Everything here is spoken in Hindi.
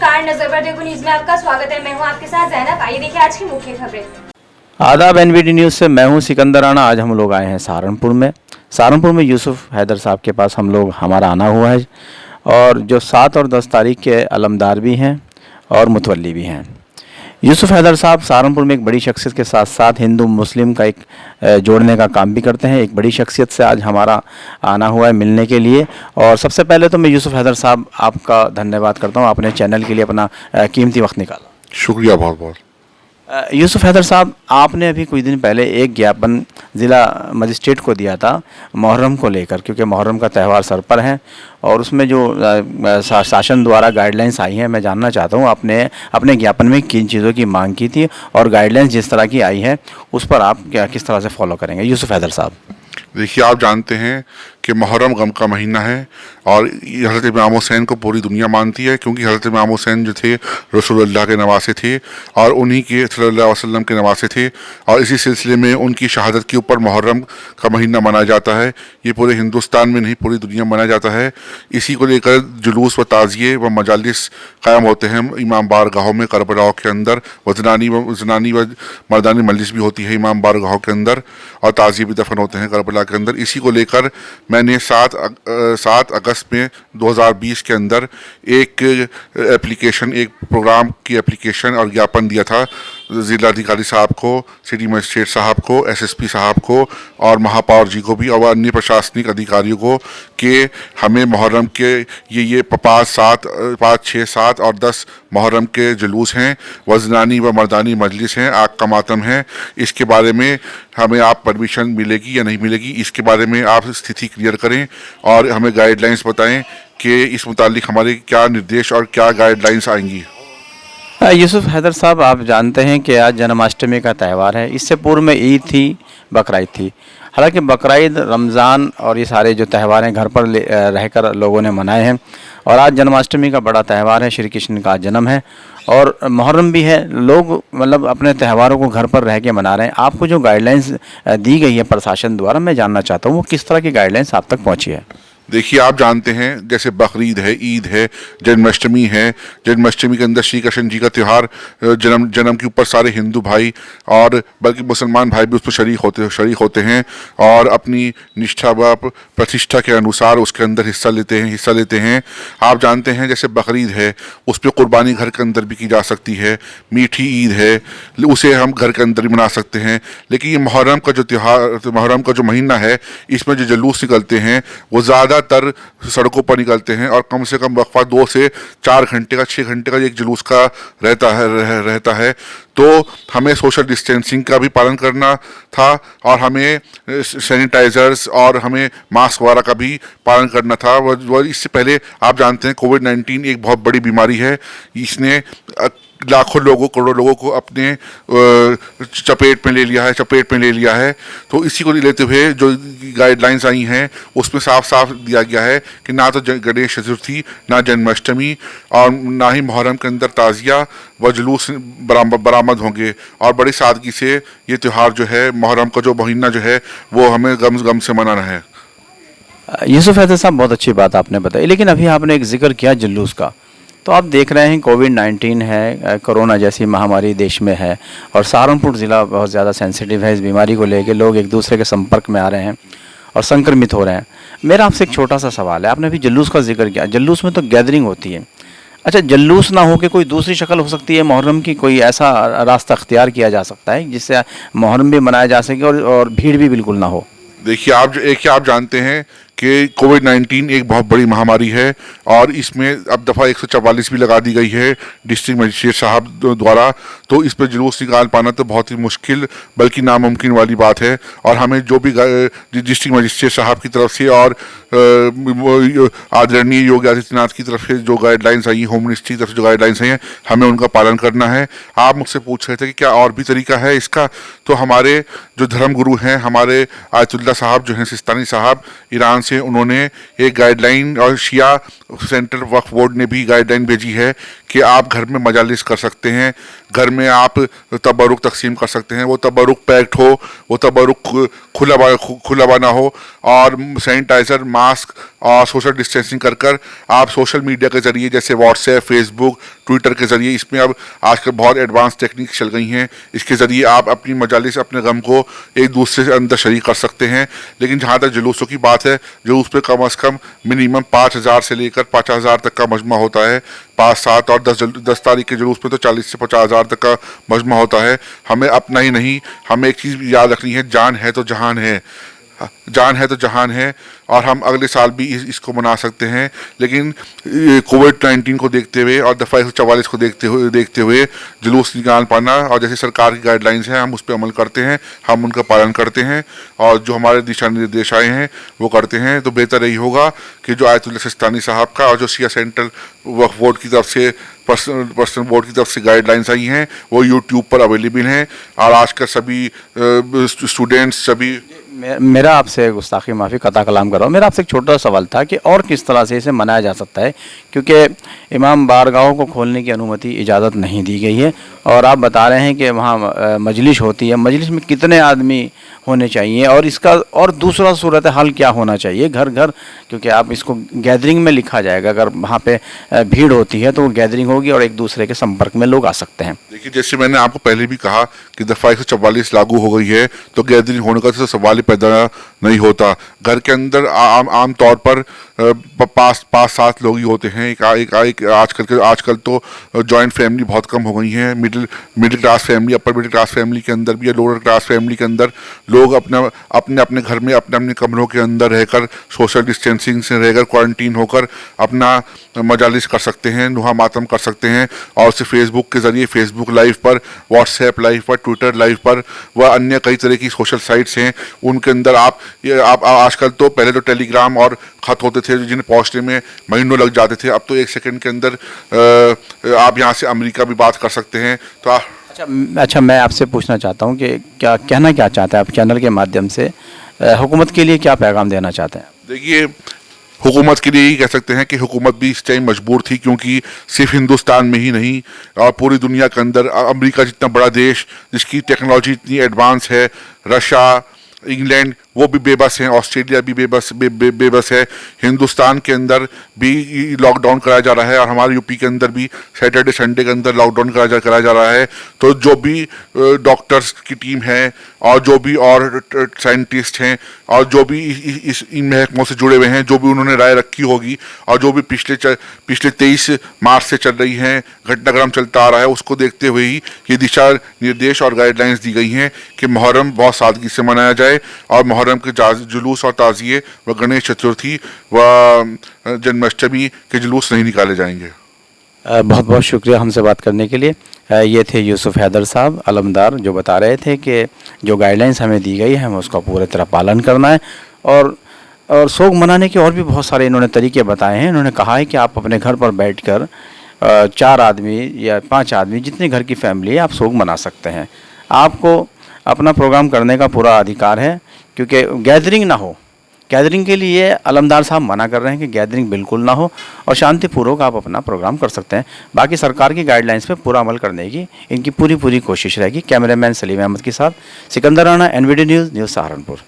नमस्कार, नजर देखो न्यूज में आपका स्वागत है। मैं हूं आपके साथ जैनब। आइए देखिए आज की मुख्य खबरें। आदाब, एनवीडी न्यूज़ से मैं हूं सिकंदर राणा। आज हम लोग आए हैं सहारनपुर में यूसुफ हैदर साहब के पास हमारा आना हुआ है, और जो 7 और 10 तारीख के अलमदार भी हैं और मुतवल्ली भी हैं। यूसुफ हैदर साहब सहारनपुर में एक बड़ी शख्सियत के साथ साथ हिंदू मुस्लिम का एक जोड़ने का काम भी करते हैं। एक बड़ी शख्सियत से आज हमारा आना हुआ है मिलने के लिए। और सबसे पहले तो मैं यूसुफ हैदर साहब आपका धन्यवाद करता हूं, आपने चैनल के लिए अपना कीमती वक्त निकाला। शुक्रिया बहुत बहुत। यूसुफ हैदर साहब, आपने अभी कुछ दिन पहले एक ज्ञापन ज़िला मजिस्ट्रेट को दिया था मुहर्रम को लेकर, क्योंकि मुहर्रम का त्यौहार सर पर है और उसमें जो शासन द्वारा गाइडलाइंस आई हैं, मैं जानना चाहता हूँ आपने अपने ज्ञापन में किन चीज़ों की मांग की थी और गाइडलाइंस जिस तरह की आई है उस पर आप किस तरह से फॉलो करेंगे। यूसुफ हैदर साहब, देखिए, आप जानते हैं कि मुहर्रम गम का महीना है और हज़रत इमाम हुसैन को पूरी दुनिया मानती है, क्योंकि हज़रत इमाम हुसैन जो थे रसूलुल्लाह के नवासे थे और उन्हीं के सल्लल्लाहु अलैहि वसल्लम के नवासे थे। और इसी सिलसिले में उनकी शहादत के ऊपर मुहर्रम का महीना मनाया जाता है। ये पूरे हिंदुस्तान में नहीं, पूरी दुनिया में मनाया जाता है। इसी को लेकर जुलूस व ताज़िये व मजालिस क़ायम होते हैं इमाम बारगाहों में करबला के अंदर। जनानी व मर्दानी मजलिस भी होती है इमाम बारगाहों के अंदर, और ताज़िये भी दफन होते हैं करबला के अंदर। इसी को लेकर मैंने 7 अगस्त में 2020 के अंदर एक प्रोग्राम की एप्लीकेशन और ज्ञापन दिया था जिलाधिकारी साहब को, सिटी मजिस्ट्रेट साहब को, एसएसपी साहब को और महापौर जी को भी और अन्य प्रशासनिक अधिकारियों को कि हमें मुहर्रम के ये 5, 6, 7 और 10 मुहर्रम के जुलूस हैं, वजनानी व मर्दानी मजलिस हैं, आग का मातम है। इसके बारे में हमें आप परमिशन मिलेगी या नहीं मिलेगी, इसके बारे में आप स्थिति क्लियर करें और हमें गाइडलाइंस बताएं कि इस मुतालिक हमारे क्या निर्देश और क्या गाइडलाइंस आएंगी। यूसुफ हैदर साहब, आप जानते हैं कि आज जन्माष्टमी का त्यौहार है। इससे पूर्व में ईद थी, बकरीद थी। हालांकि बकरीद, रमज़ान और ये सारे जो त्यौहार हैं घर पर रहकर लोगों ने मनाए हैं, और आज जन्माष्टमी का बड़ा त्यौहार है, श्री कृष्ण का जन्म है और मुहर्रम भी है। लोग मतलब अपने त्योहारों को घर पर रह के मना रहे हैं। आपको जो गाइडलाइंस दी गई है प्रशासन द्वारा, मैं जानना चाहता हूँ वो किस तरह की गाइडलाइंस आप तक पहुँची है। देखिए, आप जानते हैं जैसे बकरीद है, ईद है, जन्माष्टमी है। जन्माष्टमी के अंदर श्री कृष्ण जी का त्यौहार, जन्म के ऊपर सारे हिंदू भाई और बल्कि मुसलमान भाई भी उस पर शरीक होते हैं और अपनी निष्ठा व प्रतिष्ठा के अनुसार उसके अंदर हिस्सा लेते हैं। आप जानते हैं जैसे बकरीद है, उस पर कुर्बानी घर के अंदर भी की जा सकती है। मीठी ईद है, उसे हम घर के अंदर भी मना सकते हैं। लेकिन ये मुहर्रम का जो त्यौहार, मुहर्रम का जो महीना है, इसमें जो जुलूस निकलते हैं वो ज़्यादातर सड़कों पर निकलते हैं और कम से कम वक्फा 2 से 4 घंटे का, 6 घंटे का एक जुलूस का रहता है। तो हमें सोशल डिस्टेंसिंग का भी पालन करना था और हमें सैनिटाइजर्स और हमें मास्क वगैरह का भी पालन करना था। वो इससे पहले आप जानते हैं कोविड-19 एक बहुत बड़ी बीमारी है। इसने लाखों लोगों, करोड़ों लोगों को अपने चपेट में ले लिया है। तो इसी को लेते हुए जो गाइडलाइंस आई हैं उसमें साफ साफ दिया गया है कि ना तो गणेश चतुर्थी, ना जन्माष्टमी और ना ही मुहर्रम के अंदर ताज़िया व जुलूस बरामद होंगे। और बड़ी सादगी से ये त्यौहार जो है, मुहर्रम का जो महीना जो है, वो हमें गम से मनाना है। यूसुफ हैदर साहब, बहुत अच्छी बात आपने बताई, लेकिन अभी आपने एक जिक्र किया जुलूस का। तो आप देख रहे हैं कोविड-19 है, कोरोना जैसी महामारी देश में है और सहारनपुर ज़िला बहुत ज़्यादा सेंसिटिव है इस बीमारी को लेकर। लोग एक दूसरे के संपर्क में आ रहे हैं और संक्रमित हो रहे हैं। मेरा आपसे एक छोटा सा सवाल है, आपने अभी जुलूस का जिक्र किया। जुलूस में तो गैदरिंग होती है। अच्छा, जुलूस ना हो के कोई दूसरी शक्ल हो सकती है मुहर्रम की? कोई ऐसा रास्ता अख्तियार किया जा सकता है जिससे मुहर्रम भी मनाया जा सके और भीड़ भी बिल्कुल ना हो? देखिए, आप जानते हैं कि कोविड-19 एक बहुत बड़ी महामारी है और इसमें अब दफ़ा 144 भी लगा दी गई है डिस्ट्रिक्ट मजिस्ट्रेट साहब द्वारा। तो इस पर जुलूस निकाल पाना तो बहुत ही मुश्किल बल्कि नामुमकिन वाली बात है। और हमें जो भी डिस्ट्रिक्ट मजिस्ट्रेट साहब की तरफ से और आदरणीय योगी आदित्यनाथ की तरफ से जो गाइडलाइंस आई, होम मिनिस्ट्री की तरफ से जो गाइडलाइंस आई हैं, हमें उनका पालन करना है। आप मुझसे पूछ रहे थे कि क्या और भी तरीका है इसका। तो हमारे जो धर्मगुरु हैं, हमारे आयतुल्लाह साहब जो हैं सिस्तानी साहब, ईरान से, उन्होंने एक गाइडलाइन और शिया सेंट्रल वक्फ बोर्ड ने भी गाइडलाइन भेजी है कि आप घर में मजालिस कर सकते हैं, घर में आप तबरुक तकसीम कर सकते हैं। वो तबरुक पैक्ड हो, वो तबरुक खुला बना हो, और सैनिटाइज़र, मास्क और सोशल डिस्टेंसिंग कर आप सोशल मीडिया के ज़रिए जैसे व्हाट्सएप, फेसबुक, ट्विटर के ज़रिए, इसमें अब आजकल बहुत एडवांस टेक्निक चल गई हैं, इसके ज़रिए आप अपनी मजालिस, अपने गम को एक दूसरे से अंदर शरीक कर सकते हैं। लेकिन जहाँ तक जुलूसों की बात है, जुलूस पे कम अज़ कम मिनिमम 5,000 से लेकर 50,000 तक का मजमा होता है। 5, 7 और 10 तारीख के जुलूस पे तो 40 से 50,000 तक का मजमा होता है। हमें अपना ही नहीं, हमें एक चीज़ याद रखनी है, जान है तो जहान है, जान है तो जहान है। और हम अगले साल भी इसको मना सकते हैं। लेकिन कोविड-19 को देखते हुए और दफ़ा 144 को देखते हुए जुलूस निकाल पाना, और जैसे सरकार की गाइडलाइंस हैं हम उस पर अमल करते हैं, हम उनका पालन करते हैं, और जो हमारे दिशा निर्देश आए हैं वो करते हैं, तो बेहतर यही होगा कि जो आयतुल्लाह सिस्तानी साहब का और जो शिया सेंट्रल वक्फ बोर्ड की तरफ से, पर्सनल बोर्ड की तरफ से गाइडलाइंस आई हैं, वो यूट्यूब पर अवेलेबल हैं। और आजकल सभी स्टूडेंट्स, सभी मेरा आपसे गुस्ताखी माफ़ी, कता कलाम कर रहा हूँ, मेरा आपसे एक छोटा सा सवाल था कि और किस तरह से इसे मनाया जा सकता है, क्योंकि इमाम बारगाहों को खोलने की अनुमति, इजाज़त नहीं दी गई है, और आप बता रहे हैं कि वहाँ मजलिस होती है, मजलिस में कितने आदमी होने चाहिए, और इसका और दूसरा सूरत हाल क्या होना चाहिए घर घर, क्योंकि आप इसको गैदरिंग में लिखा जाएगा, अगर वहाँ पे भीड़ होती है तो वो गैदरिंग होगी और एक दूसरे के संपर्क में लोग आ सकते हैं। देखिए, जैसे मैंने आपको पहले भी कहा कि दफ़ा 144 लागू हो गई है, तो गैदरिंग होने का तो सवाल ही पैदा नहीं होता। घर के अंदर आम तौर पर 5-7 लोग ही होते हैं। एक आजकल तो जॉइंट फैमिली बहुत कम हो गई हैं। Middle class family, upper middle class family के अंदर भी या लोअर क्लास फैमिली के अंदर लोग अपने घर में अपने कमरों के अंदर रहकर, सोशल डिस्टेंसिंग से रहकर, क्वारंटीन होकर अपना मजालिस कर सकते हैं, नुहा मातम कर सकते हैं। और उसे फेसबुक के ज़रिए, फेसबुक लाइव पर, व्हाट्सएप लाइव पर, ट्विटर लाइव पर, व अन्य कई तरह की सोशल साइट्स हैं, उनके अंदर आप आजकल तो, पहले तो टेलीग्राम और ख़त होते थे जिन्हें पहुँचने में महीनों लग जाते थे, अब तो 1 सेकंड के अंदर आप यहाँ से अमेरिका भी बात कर सकते हैं। तो अच्छा, मैं आपसे पूछना चाहता हूँ कि क्या चाहते हैं आप चैनल के माध्यम से, हुकूमत के लिए क्या पैगाम देना चाहते हैं? देखिए, हुकूमत के लिए यही कह सकते हैं कि हुकूमत भी इस टाइम मजबूर थी, क्योंकि सिर्फ हिंदुस्तान में ही नहीं और पूरी दुनिया के अंदर, अमेरिका जितना बड़ा देश जिसकी टेक्नोलॉजी इतनी एडवांस है, रशिया, इंग्लैंड, वो भी बेबस हैं, ऑस्ट्रेलिया भी बेबस है। हिंदुस्तान के अंदर भी लॉकडाउन कराया जा रहा है, और हमारे यूपी के अंदर भी सैटरडे संडे के अंदर लॉकडाउन कराया जा रहा है। तो जो भी डॉक्टर्स की टीम है, और जो भी और साइंटिस्ट हैं, और जो भी इन महकमों से जुड़े हुए हैं, जो भी उन्होंने राय रखी होगी, और जो भी पिछले 23 मार्च से चल रही हैं, घटनाक्रम चलता आ रहा है, उसको देखते हुए ही ये दिशा निर्देश और गाइडलाइंस दी गई हैं कि मुहर्रम बहुत सादगी से मनाया जाए, और मुहर्रम के जुलूस और ताज़िए व गणेश चतुर्थी व जन्माष्टमी के जुलूस नहीं निकाले जाएंगे। बहुत बहुत शुक्रिया हमसे बात करने के लिए। ये थे यूसुफ हैदर साहब अलमदार, जो बता रहे थे कि जो गाइडलाइंस हमें दी गई है हमें उसका पूरी तरह पालन करना है, और सोग मनाने के और भी बहुत सारे इन्होंने तरीके बताए हैं। इन्होंने कहा है कि आप अपने घर पर बैठकर 4 आदमी या 5 आदमी, जितनी घर की फैमिली है, आप सोग मना सकते हैं। आपको अपना प्रोग्राम करने का पूरा अधिकार है, क्योंकि गैदरिंग ना हो, गैदरिंग के लिए अलमदार साहब मना कर रहे हैं कि गैदरिंग बिल्कुल ना हो, और शांतिपूर्वक आप अपना प्रोग्राम कर सकते हैं। बाकी सरकार की गाइडलाइंस पे पूरा अमल करने की इनकी पूरी कोशिश रहेगी। कैमरामैन सलीम अहमद के साथ सिकंदर राणा, NVD न्यूज़ सहारनपुर।